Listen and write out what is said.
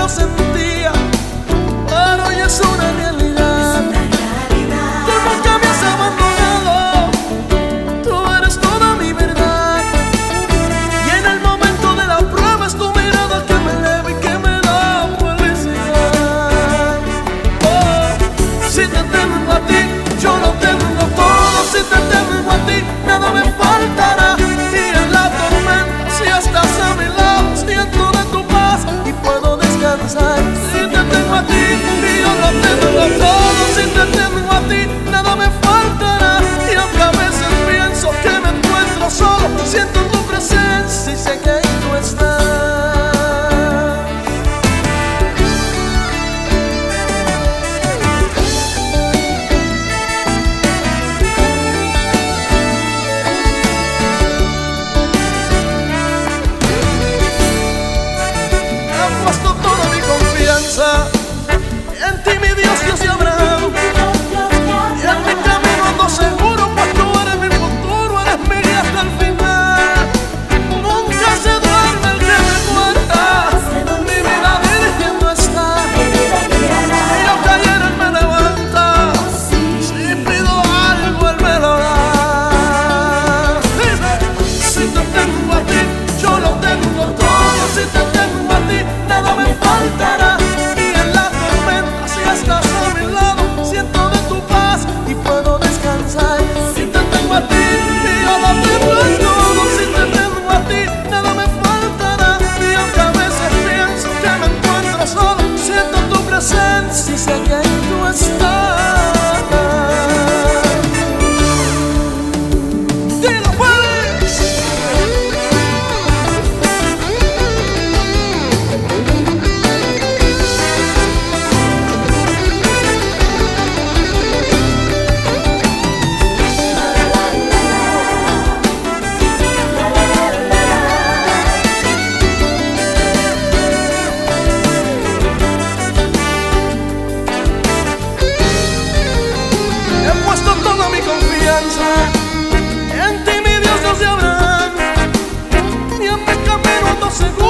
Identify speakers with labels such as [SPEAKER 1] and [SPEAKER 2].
[SPEAKER 1] lo sentía, pero hoy es una realidad. Tú nunca me has abandonado, tú eres toda mi verdad. Y en el momento de la prueba es tu mirada que me eleva y que me da felicidad. Oh, si te tengo a ti, yo lo tengo todo. Si te tengo a ti, nada me faltará. Y en la tormenta, si estás a mi lado, siento de tu paz y puedo descansar. Si te tengo a ti, y yo lo tengo todo. Si te tengo a ti, nada me faltará. Y aunque a veces pienso que me encuentro solo, siento tu presencia y sé que ahí tú estás. He puesto toda mi confianza en ti, mi Dios, Dios de Abraham. Y en mi camino ando seguro, pues tú eres mi futuro, eres mi guía hasta el final. Nunca se duerme el que me guarda, mi vida dirigiendo está. Y aunque ayer Él me levanta, si pido algo Él me lo da. Dice, si te tengo a ti, yo lo tengo todo. Si te tengo a ti, nada me faltará. Y en la tormenta, si estás a mi lado, siento de tu paz y puedo descansar. Si te tengo a ti, y yo lo tengo todo. Si te tengo a ti, nada me faltará. Y aunque a veces pienso que me encuentro solo, siento tu presencia y sé que ahí tú estás. Dilo, pues. He puesto toda mi confianza en ti, mi Dios, Dios de Abraham. Y en mi camino ando seguro.